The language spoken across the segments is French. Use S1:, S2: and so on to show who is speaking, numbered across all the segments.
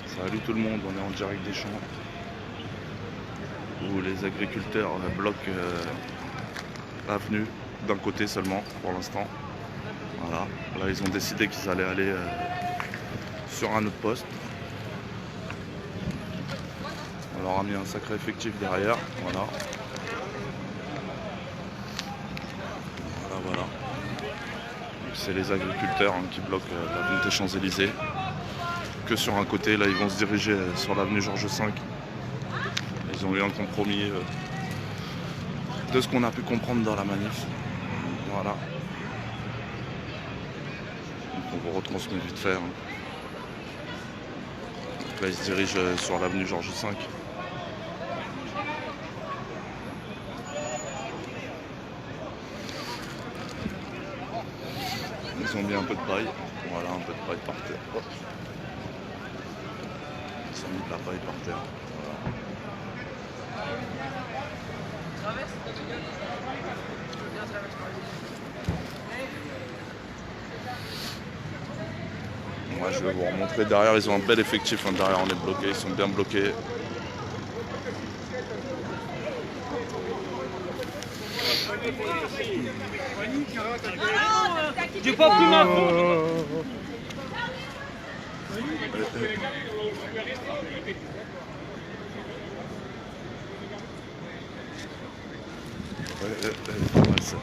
S1: Salut tout le monde, on est en direct des champs où les agriculteurs bloquent l'avenue d'un côté seulement pour l'instant. Voilà, là ils ont décidé qu'ils allaient aller sur un autre poste. On leur a mis un sacré effectif derrière, voilà. Voilà. C'est les agriculteurs qui bloquent l'avenue des Champs-Élysées. Que sur un côté, là ils vont se diriger sur l'avenue Georges V. Ils ont eu un compromis de ce qu'on a pu comprendre dans la manif. Voilà. Donc on vous retransmet vite fait. Donc là ils se dirigent sur l'avenue Georges V. Ils ont mis un peu de paille. Voilà, un peu de paille par terre. Hop. Ils ont mis de la paille par terre. Voilà. Ouais, je vais vous remontrer derrière, ils ont un bel effectif, hein. Derrière on est bloqué, ils sont bien bloqués.
S2: J'ai pas pris ma faute.
S1: Ouais, ça.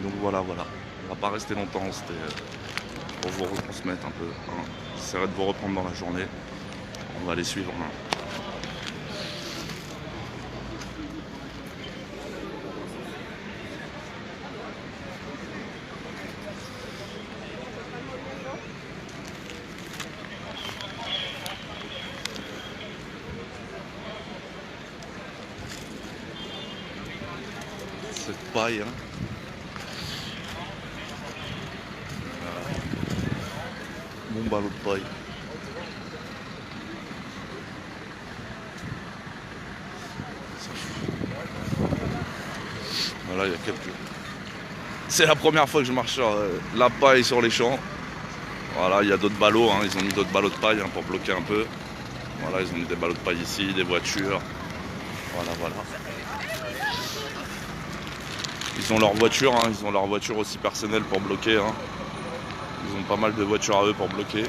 S1: Donc voilà, on va pas rester longtemps, c'était pour vous retransmettre un peu. Hein. J'essaierai de vous reprendre dans la journée. On va les suivre. Hein. Cette paille, hein. Mon ballot de paille. Voilà, il y a quelques... C'est la première fois que je marche sur la paille sur les champs. Voilà, il y a d'autres ballots, hein. Ils ont mis d'autres ballots de paille, hein, pour bloquer un peu. Voilà, ils ont mis des ballots de paille ici, des voitures. Voilà. Ils ont leur voiture, hein. Ils ont leur voiture aussi personnelle pour bloquer, hein. Ils ont pas mal de voitures à eux pour bloquer.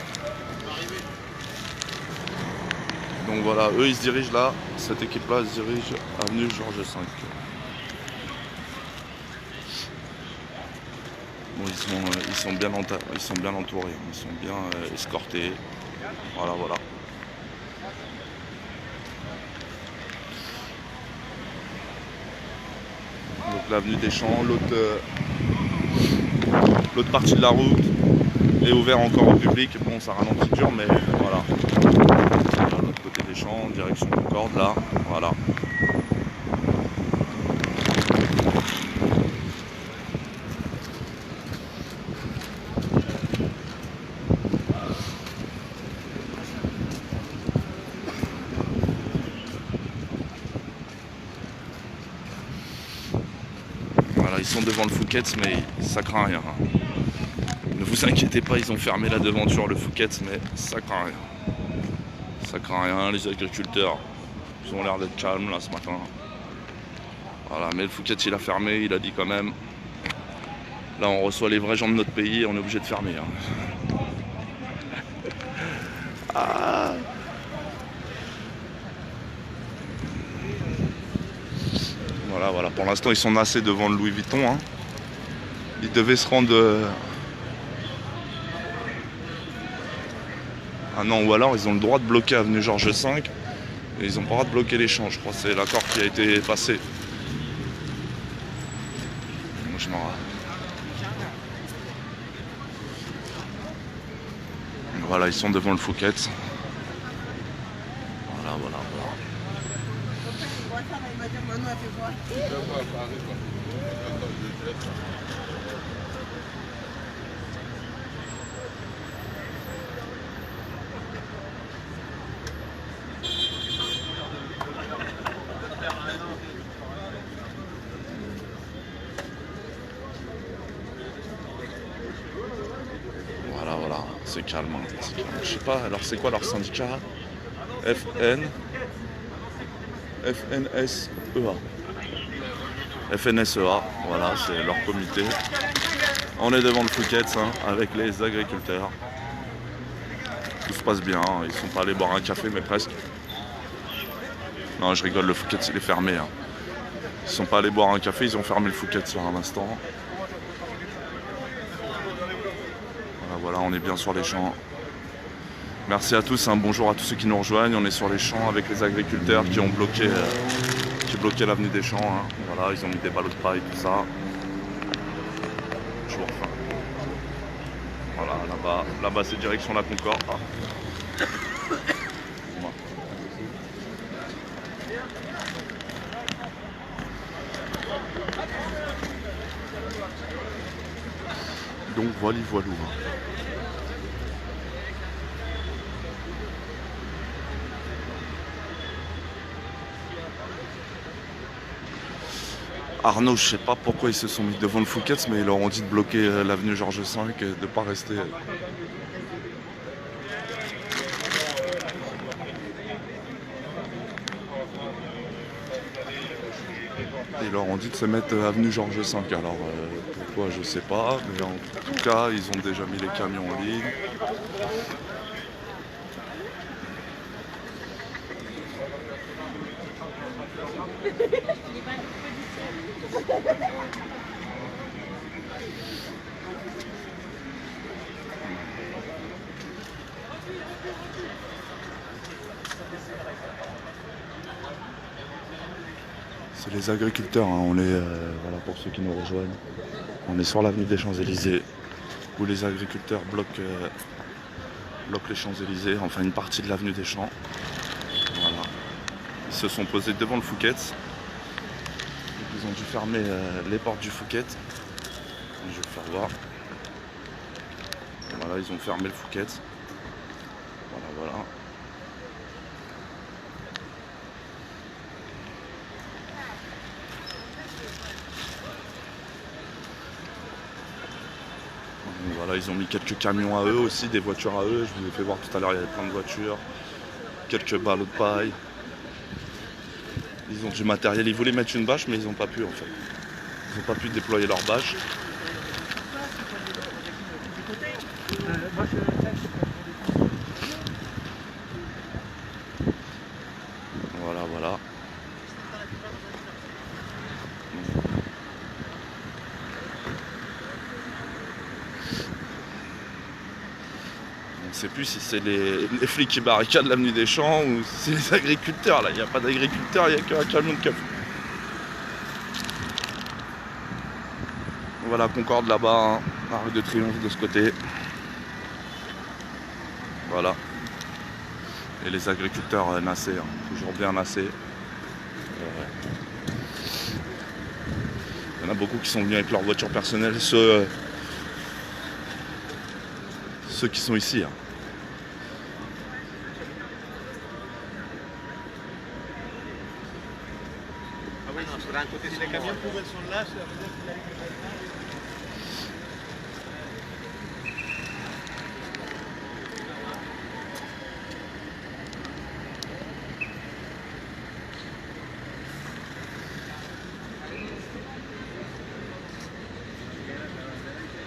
S1: Donc voilà, eux ils se dirigent là, cette équipe-là se dirige avenue Georges V. Bon, ils sont bien entourés, ils sont bien escortés. Voilà. Donc l'avenue des Champs, l'autre partie de la route est ouverte encore au public. Bon, ça ralentit dur, mais voilà. De l'autre côté des Champs, direction Concorde, là, voilà. Voilà, ils sont devant le Fouquet's, mais ça craint rien. Ne vous inquiétez pas, ils ont fermé la devanture, le Fouquet's, mais ça craint rien. Ça craint rien, les agriculteurs, ils ont l'air d'être calmes là ce matin. Voilà, mais le Fouquet's il a fermé, il a dit quand même. Là on reçoit les vrais gens de notre pays, on est obligé de fermer. Hein. Ah. Voilà, pour l'instant ils sont massés devant le Louis Vuitton. Hein. Ils devaient se rendre... Ah non, ou alors ils ont le droit de bloquer avenue Georges V et ils n'ont pas le droit de bloquer les champs. Je crois que c'est l'accord qui a été passé. Moi, je m'en... Voilà, ils sont devant le Fouquet's. Voilà. C'est calme, hein. C'est calme. Je sais pas, alors c'est quoi leur syndicat? FNSEA. FNSEA, voilà, c'est leur comité. On est devant le Fouquet's hein, avec les agriculteurs. Tout se passe bien, ils sont pas allés boire un café, mais presque. Non, je rigole, le Fouquet's il est fermé. Hein. Ils sont pas allés boire un café, ils ont fermé le Fouquet's sur un instant. Voilà, on est bien sur les champs. Merci à tous, hein, bonjour à tous ceux qui nous rejoignent. On est sur les champs avec les agriculteurs qui ont bloqué, l'avenue des champs. Hein. Voilà, ils ont mis des ballots de paille, tout ça. Toujours faim. Voilà, là-bas c'est direction la Concorde. Ah. Donc voilà. Arnaud, je sais pas pourquoi ils se sont mis devant le Fouquet's, mais ils leur ont dit de bloquer l'avenue Georges V et de ne pas rester. Ils leur ont dit de se mettre avenue Georges V. Alors pourquoi je sais pas, mais en tout cas ils ont déjà mis les camions en ligne. C'est les agriculteurs, hein. On est, voilà pour ceux qui nous rejoignent, on est sur l'avenue des Champs-Élysées où les agriculteurs bloquent les Champs-Élysées, enfin une partie de l'avenue des Champs. Voilà. Ils se sont posés devant le Fouquet's. Ils ont dû fermer les portes du Fouquet's. Je vais vous faire voir. Voilà, ils ont fermé le Fouquet's. Voilà. Voilà, ils ont mis quelques camions à eux aussi, des voitures à eux. Je vous ai fait voir tout à l'heure, il y avait plein de voitures. Quelques ballots de paille. Ils ont du matériel. Ils voulaient mettre une bâche, mais ils n'ont pas pu en fait. Ils n'ont pas pu déployer leur bâche. Voilà. Je ne sais plus si c'est les flics qui barricadent l'avenue des Champs ou si c'est les agriculteurs. Là, il n'y a pas d'agriculteurs, il n'y a qu'un camion de café. Voilà, Concorde là-bas, hein. Arc de Triomphe de ce côté. Voilà. Et les agriculteurs nassés, hein. Toujours bien nassés. Il y en a beaucoup qui sont venus avec leur voiture personnelle, ceux qui sont ici. Hein.
S2: Les camions poubelles sont là.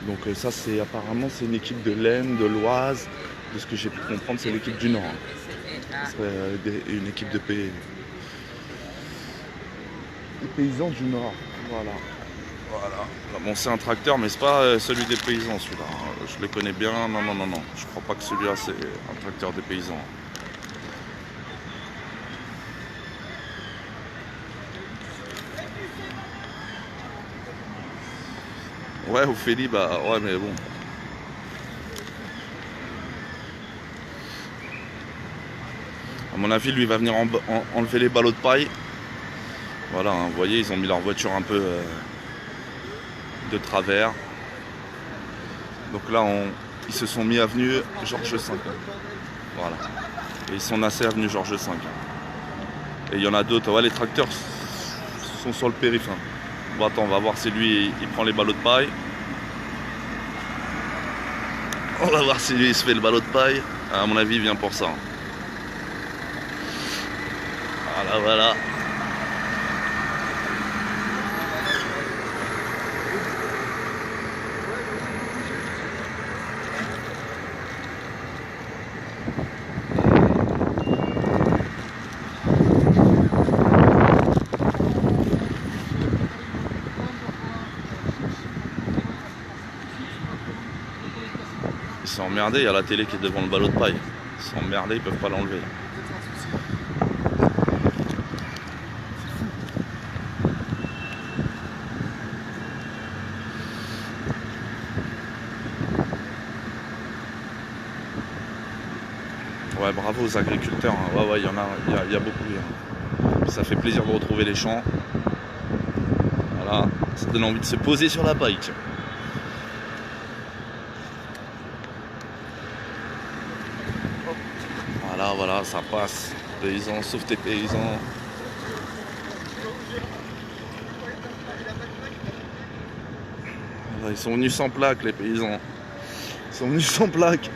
S1: Donc ça c'est apparemment c'est une équipe de l'Aisne, de l'Oise, de ce que j'ai pu comprendre c'est l'équipe du Nord. Hein. C'est une équipe de pays. Des paysans du Nord, voilà. Bon c'est un tracteur mais c'est pas celui des paysans celui-là. Je les connais bien, non. Je crois pas que celui-là c'est un tracteur des paysans. Ouais, Ophélie, bah ouais, mais bon. À mon avis, lui, il va venir enlever les ballots de paille. Voilà, hein, vous voyez, ils ont mis leur voiture un peu de travers. Donc là, ils se sont mis avenue Georges V. Voilà. Et ils sont nassés avenue Georges V. Et il y en a d'autres. Ouais, les tracteurs sont sur le périph'. Hein. Bon, attends, on va voir si lui, il prend les ballots de paille. On va voir si lui il se fait le ballot de paille. À mon avis, il vient pour ça. Voilà, voilà. Ils sont emmerdés, il y a la télé qui est devant le ballot de paille. Ils sont emmerdés, ils peuvent pas l'enlever. Ouais, bravo aux agriculteurs, hein. Ouais, il y en a, il y a beaucoup. Hein. Ça fait plaisir de retrouver les champs. Voilà, ça donne envie de se poser sur la paille. Tiens. Voilà, voilà, ça passe. Paysans, sauve tes paysans. Voilà, ils sont venus sans plaque, les paysans. Ils sont venus sans plaque.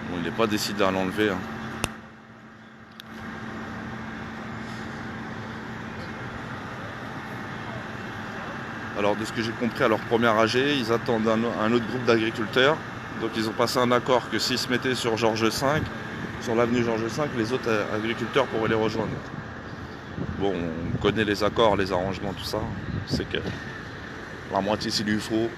S1: Bon, il n'est pas décidé à l'enlever. Hein. Alors de ce que j'ai compris à leur première AG, ils attendent un autre groupe d'agriculteurs. Donc ils ont passé un accord que s'ils se mettaient sur Georges V, sur l'avenue Georges V, les autres agriculteurs pourraient les rejoindre. Bon, on connaît les accords, les arrangements, tout ça. C'est que la moitié s'il lui faut.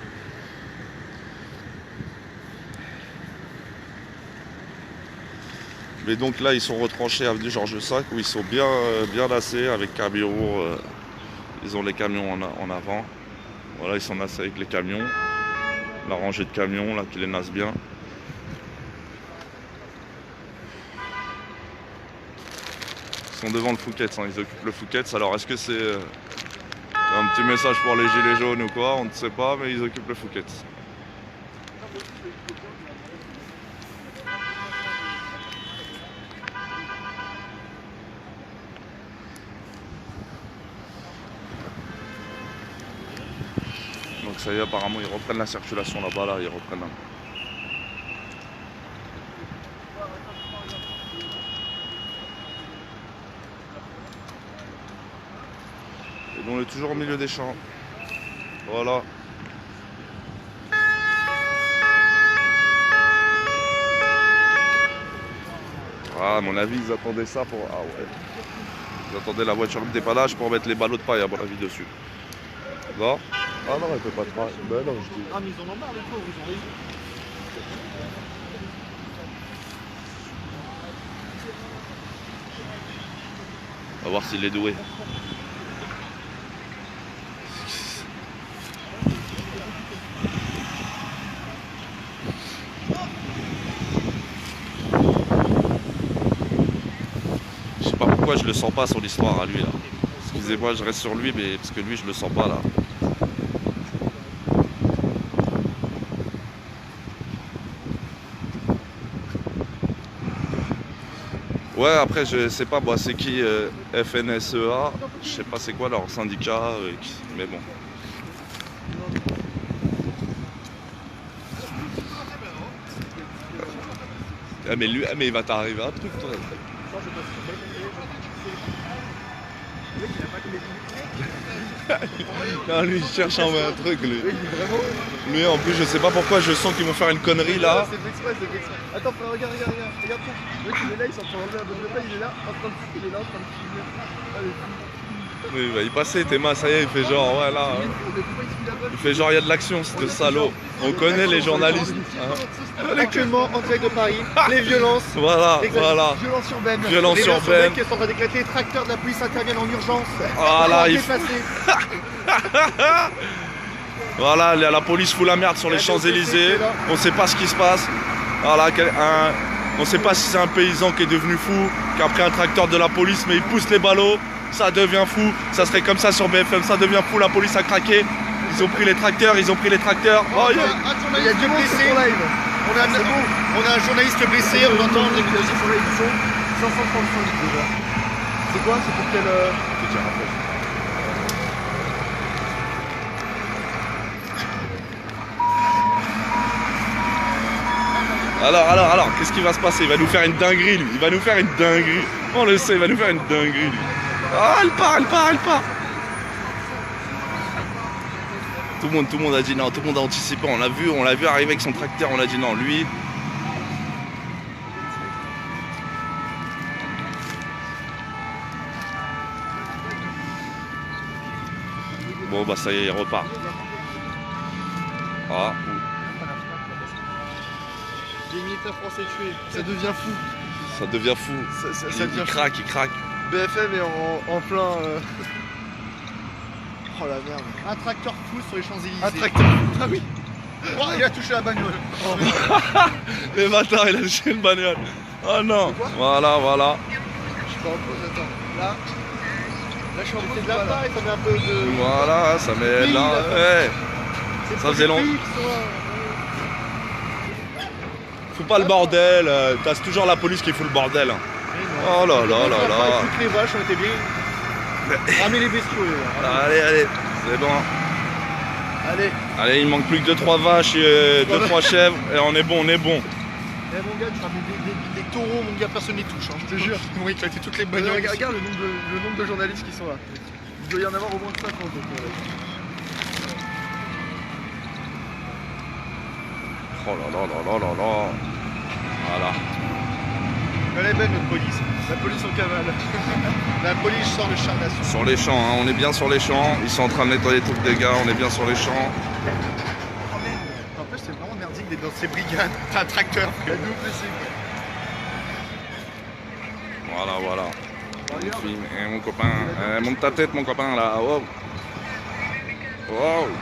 S1: Mais donc là ils sont retranchés avenue Georges V où ils sont bien lassés avec camions. Ils ont les camions en avant. Voilà, ils sont nassés avec les camions. La rangée de camions là qui les nasse bien. Ils sont devant le Fouquet's, hein. Ils occupent le Fouquet's. Alors est-ce que c'est un petit message pour les gilets jaunes ou quoi? On ne sait pas, mais ils occupent le Fouquet's. Donc ça y est, apparemment ils reprennent la circulation là-bas, là, ils reprennent. Et donc on est toujours au milieu des champs. Voilà. Ah, à mon avis, ils attendaient ça pour... Ah ouais. Ils attendaient la voiture de dépannage pour mettre les ballots de paille, à mon avis, dessus. Non? Ah non, elle peut pas travailler. Ben non, je dis.
S2: Ah, mais ils en ont marre, les pauvres, ils ont raison.
S1: On va voir s'il est doué. Je sais pas pourquoi je le sens pas sur l'histoire à lui là. Excusez-moi, je reste sur lui, mais parce que lui je le sens pas là. Ouais, après je sais pas moi c'est qui FNSEA, je sais pas c'est quoi leur syndicat, mais bon. Ah mais lui, mais il va t'arriver un truc toi. Non, lui il cherche un truc lui. Lui en plus je sais pas pourquoi je sens qu'ils vont faire une connerie là.
S2: C'est exprès, c'est exprès. Attends, frère, regarde ça. Le mec il est là, il s'en prend enlever un bon de paille, il est là, en train de foutre, il est là, en train de filmer.
S1: Oui, il va y passer, Théma, ça y est, il fait genre, ouais là. Il fait genre, il y a de l'action, ce salaud. On connaît les journalistes.
S2: Actuellement, en direct de Paris, les violences.
S1: Voilà, voilà.
S2: Violences urbaines.
S1: Violences urbaines.
S2: Qui sont en train d'éclater, les tracteurs de la police interviennent en urgence.
S1: Voilà, voilà, la police fout la merde sur les Champs-Élysées. On sait pas ce qui se passe. Voilà, on sait pas si c'est un paysan qui est devenu fou, qui a pris un tracteur de la police, mais il pousse les ballots. Ça devient fou. Ça serait comme ça sur BFM. Ça devient fou. La police a craqué. Ils ont pris les tracteurs. Oh,
S2: il y a Dieu blessé. On a un journaliste blessé, on entend les explosifs sur les sont 535 déjà. C'est quoi? C'est pour quel... Je te tiens après.
S1: Alors, qu'est-ce qui va se passer? Il va nous faire une dinguerie, lui. Il va nous faire une dinguerie. On le sait, il va nous faire une dinguerie, lui. Ah, elle part. Tout le monde a dit non, tout le monde a anticipé. On l'a vu arriver avec son tracteur, on a dit non, lui. Bon, bah ça y est, il repart. Ah,
S2: Des militaires français tués, ça devient fou.
S1: ça devient fou.
S2: Ça devient
S1: Il craque.
S2: BFM est en plein... Oh la merde. Un tracteur fou sur les Champs-Élysées. Un tracteur fou. Ah oui. Oh, il a touché la bagnole. Oh.
S1: Les bâtards, il a touché une bagnole. Oh non. Voilà.
S2: Je suis pas en pause, attends. Là, je suis en pause de la taille, ça met un peu de...
S1: Voilà, ça met là. Ouais. Ça faisait long. Faut pas le bordel. T'as toujours la police qui fout le bordel. Oh là.
S2: Toutes les vaches ont été bien... Ramez les bestiaux, les gars.
S1: Allez, c'est bon. Allez, il manque plus que 2-3 vaches et 2-3 chèvres et on est bon.
S2: Eh mon gars, tu ramènes des taureaux, mon gars, personne les touche, hein, je te jure. Ils vont éclater toutes les bagnoles. Regarde le nombre de journalistes qui sont là. Il doit y en avoir au moins 50. Donc,
S1: Oh là. Voilà.
S2: Elle est belle, notre police. La police en cavale. La police sort le char d'assaut.
S1: Sur les champs, hein, on est bien sur les champs. Ils sont en train de nettoyer tout le dégât, on est bien sur les champs.
S2: En plus, c'est vraiment merdique d'être dans ces brigades. T'as un tracteur. Il y a deux blessés.
S1: Voilà. Mon copain, monte ta tête, mon copain, là. Wow,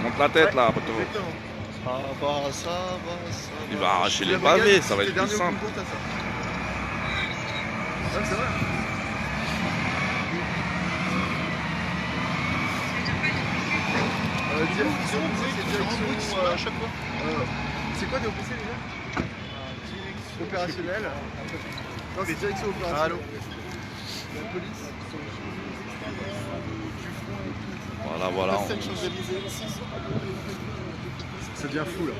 S1: monte la tête, là, poteau.
S2: Ça va.
S1: Il va arracher les pavés, ça va être plus simple.
S2: C'est vrai. Direction à chaque fois. C'est quoi des OPC déjà? Opérationnel. Non, c'est direction opérationnelle. Allô. La police.
S1: Voilà.
S2: Ça devient fou là.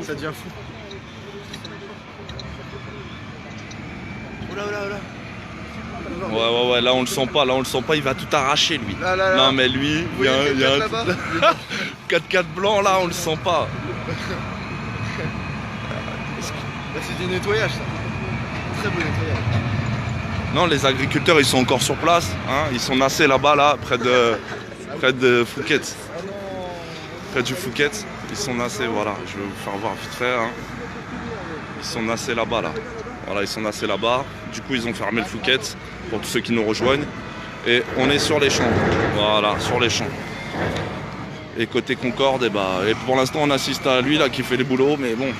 S2: Ça devient fou. Oh là.
S1: Ouais, là on le sent pas, il va tout arracher lui.
S2: Là.
S1: Non mais lui, il y a un
S2: là-bas.
S1: 4x4 blanc là, on le sent pas.
S2: C'est du nettoyage ça. Très beau nettoyage.
S1: Non, les agriculteurs ils sont encore sur place, hein, ils sont nassés là-bas, près de Fouquet. Près du Fouquet, ils sont nassés, voilà, je vais vous faire voir vite fait. Hein. Ils sont nassés là-bas là. Voilà, ils sont nassés là-bas. Du coup, ils ont fermé le Fouquet pour tous ceux qui nous rejoignent. Et on est sur les champs. Voilà, sur les champs. Et côté Concorde, et pour l'instant, on assiste à lui là qui fait les boulots, mais bon.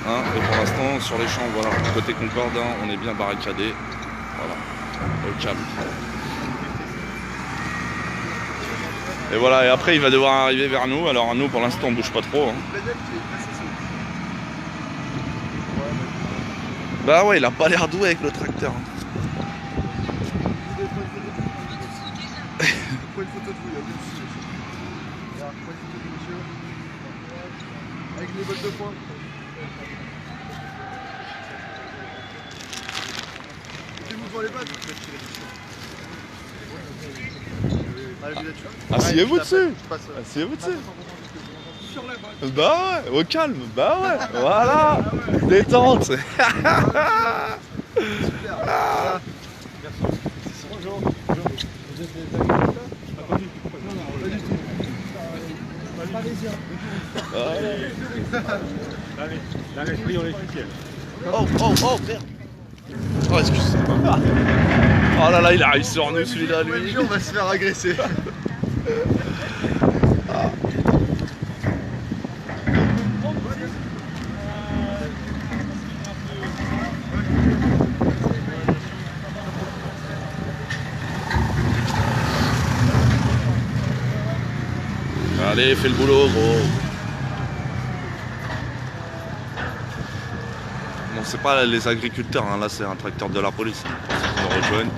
S1: Hein, et pour l'instant, sur les champs, voilà. Côté Concorde, hein, on est bien barricadé. Voilà, au calme. Et voilà, et après, il va devoir arriver vers nous. Alors, nous, pour l'instant, on bouge pas trop. Hein. Bah ouais, il a pas l'air doué avec le tracteur.
S2: Prends une photo de vous, il y a aucun souci. Regarde, prends une photo de monsieur. Avec les bottes de poing. Mettez-vous devant les pattes.
S1: Asseyez-vous dessus. Asseyez-vous dessus. Bah ouais, au calme, bah ouais, voilà, détente.
S2: Bonjour. Vous êtes les pas du tout. Non, pas du tout.
S3: Dans l'esprit, on est fidèle.
S1: Oh, merde. Oh, excuse-moi. Oh là là, il arrive sur nous celui-là, lui.
S2: On va se faire agresser.
S1: Allez, fais le boulot, gros. Bon, c'est pas les agriculteurs, hein, là c'est un tracteur de la police. Ils nous rejoignent.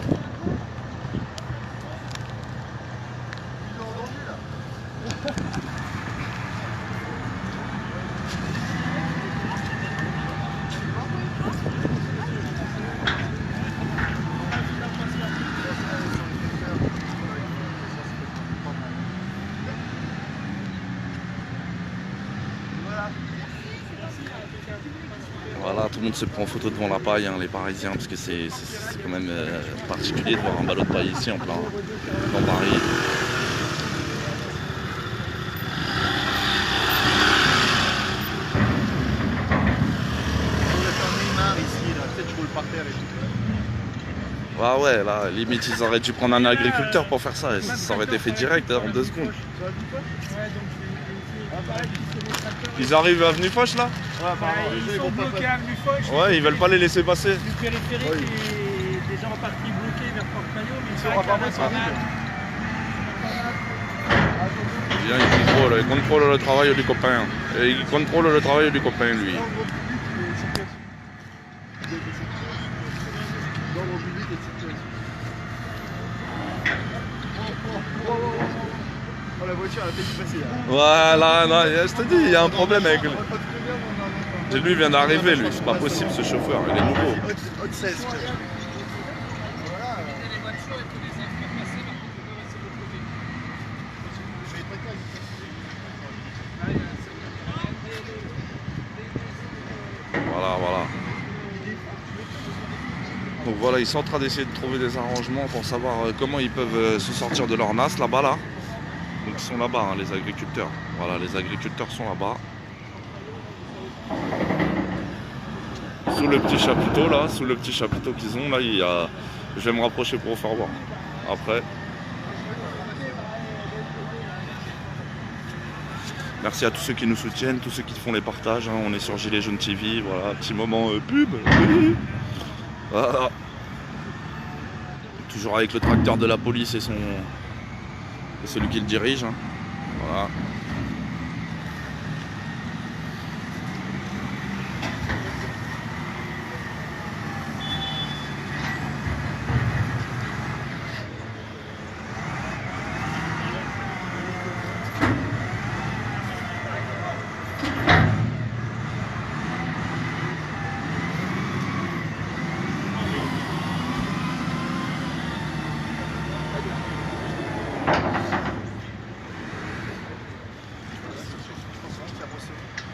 S1: Voilà, tout le monde se prend en photo devant la paille, hein, les Parisiens, parce que c'est quand même particulier de voir un ballot de paille ici en plein dans Paris. Ah ouais, là, limite ils auraient dû prendre un agriculteur pour faire ça, et ça aurait été fait direct en 2 secondes. Ils arrivent à Avenue Foch là?
S3: Ils sont bloqués à Avenue Foch.
S1: Ouais, ils veulent pas les laisser passer.
S3: Le périphérique est déjà en partie bloqué vers Porte-Maillot, mais c'est vrai
S1: Il contrôle le travail du copain. Et il contrôle le travail du copain, lui.
S2: Oh, la voiture elle a fait passer là.
S1: Voilà, non, je te dis, il y a un problème avec lui. Lui vient d'arriver, lui, c'est pas possible ce chauffeur, il est nouveau.
S2: Hot 16.
S1: Voilà, voilà. Donc voilà, ils sont en train d'essayer de trouver des arrangements pour savoir comment ils peuvent se sortir de leur NAS là-bas là. Donc ils sont là-bas, hein, les agriculteurs. Voilà, les agriculteurs sont là-bas. Sous le petit chapiteau là, sous le petit chapiteau qu'ils ont là, il y a... je vais me rapprocher pour vous faire voir. Après. Merci à tous ceux qui nous soutiennent, tous ceux qui font les partages. Hein. On est sur Gilets Jaunes TV, voilà, petit moment pub. Voilà. Toujours avec le tracteur de la police et celui qui le dirige. Hein. Voilà.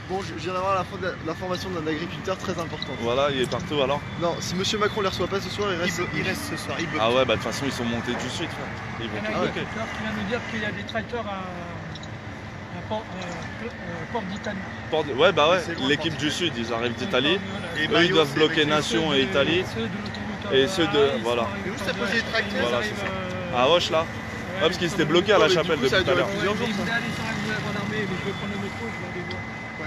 S2: Bon, je viens d'avoir l'information d'un agriculteur très importante.
S1: Voilà, il est partout alors.
S2: Non, si monsieur Macron ne les reçoit pas ce soir, il reste ce soir.
S1: Ah ouais, bah de toute façon ils sont montés du sud. Ils vont
S3: un agriculteur qui vient nous dire qu'il y a des tracteurs à Port d'Italie.
S1: Ouais, bah ouais, l'équipe du sud, ils arrivent d'Italie. Eux, ils doivent bloquer Nation et Italie. Et ceux de. Voilà.
S2: Mais où ça posait les tracteurs?
S1: Voilà, c'est ça. À Hoche là. Ouais, parce qu'ils étaient bloqués à la chapelle depuis tout à l'heure.
S3: Il voulait aller sur la gendarmerie, mais je vais prendre le métro, je vais aller voir.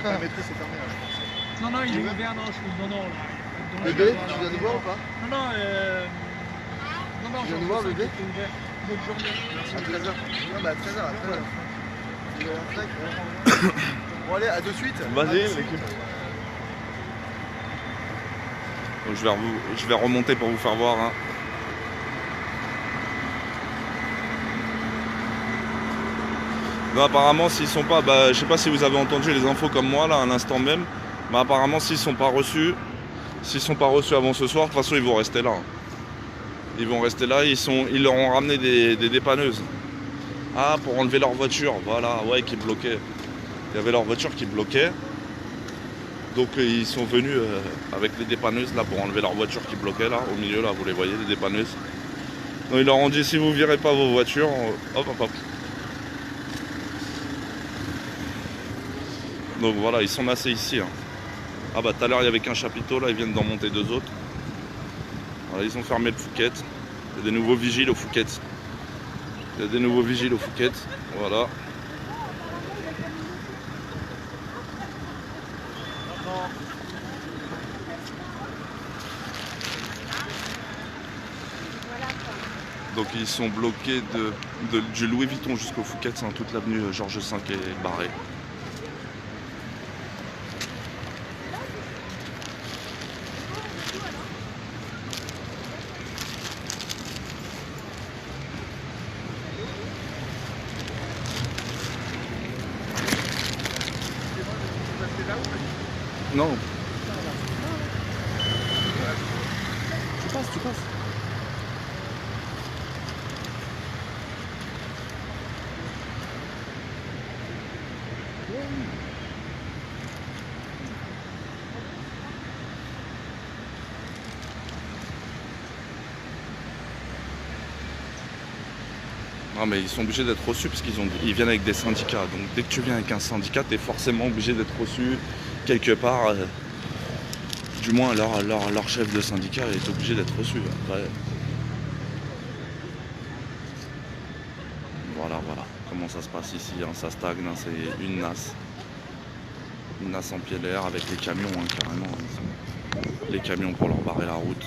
S2: Le métro c'est fermé là, je pense.
S3: Non, il est ouvert, non, là.
S2: Bébé, tu viens nous voir ou pas?
S3: Non,
S2: Tu viens nous voir, bébé?
S3: Bonne journée.
S2: À 13h. Non, bah à 13h, après. Bon, allez, à de suite.
S1: Vas-y, l'équipe. Donc je vais remonter pour vous faire voir. Hein. Non, apparemment, s'ils sont pas, bah, je sais pas si vous avez entendu les infos comme moi là à l'instant même, mais apparemment s'ils sont pas reçus avant ce soir, de toute façon ils vont rester là. Ils vont rester là, ils leur ont ramené des dépanneuses. Ah, pour enlever leur voiture, voilà, ouais, qui bloquait. Il y avait leur voiture qui bloquait. Donc ils sont venus avec les dépanneuses là pour enlever leur voiture qui bloquait là, au milieu là, vous les voyez, les dépanneuses. Donc ils leur ont dit si vous virez pas vos voitures, hop hop hop. Donc voilà, ils sont massés ici. Hein. Ah bah tout à l'heure il y avait qu'un chapiteau, là ils viennent d'en monter 2 autres. Voilà, ils ont fermé le Fouquet. Il y a des nouveaux vigiles au Fouquet. Il y a des nouveaux vigiles au Fouquet. Voilà. Donc ils sont bloqués du Louis Vuitton jusqu'au Fouquet, hein, toute l'avenue Georges V est barrée. Non.
S2: Tu passes.
S1: Non mais ils sont obligés d'être reçus parce ils viennent avec des syndicats. Donc dès que tu viens avec un syndicat, tu es forcément obligé d'être reçu quelque part. Du moins leur chef de syndicat est obligé d'être reçu. Après, voilà comment ça se passe ici. Hein. Ça stagne, hein. C'est une nasse. Une nasse en pied d'air avec les camions carrément. Les camions pour leur barrer la route.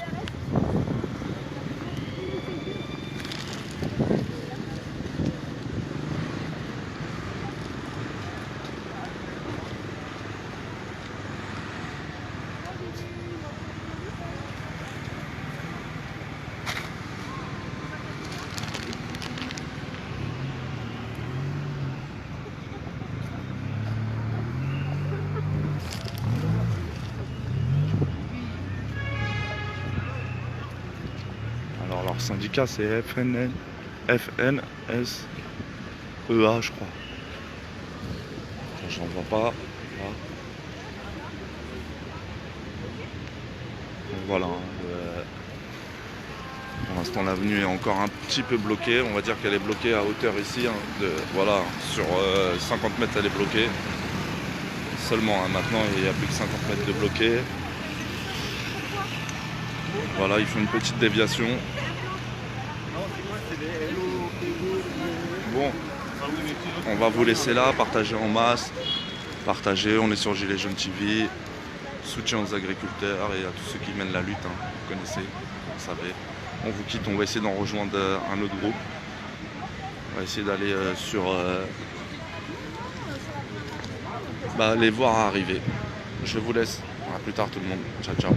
S1: Alors leur syndicat c'est FNSEA je crois. J'en vois pas. Là. Donc voilà. Pour l'instant l'avenue est encore un petit peu bloquée. On va dire qu'elle est bloquée à hauteur ici. Hein, voilà, sur 50 mètres elle est bloquée. Seulement hein, maintenant il n'y a plus que 50 mètres de bloqué. Voilà, ils font une petite déviation. Bon, on va vous laisser là, partager en masse. Partager, on est sur Gilets jaunes TV. Soutien aux agriculteurs et à tous ceux qui mènent la lutte. Hein. Vous connaissez, vous savez. On vous quitte, on va essayer d'en rejoindre un autre groupe. On va essayer d'aller sur... les voir arriver. Je vous laisse. À plus tard tout le monde. Ciao, ciao.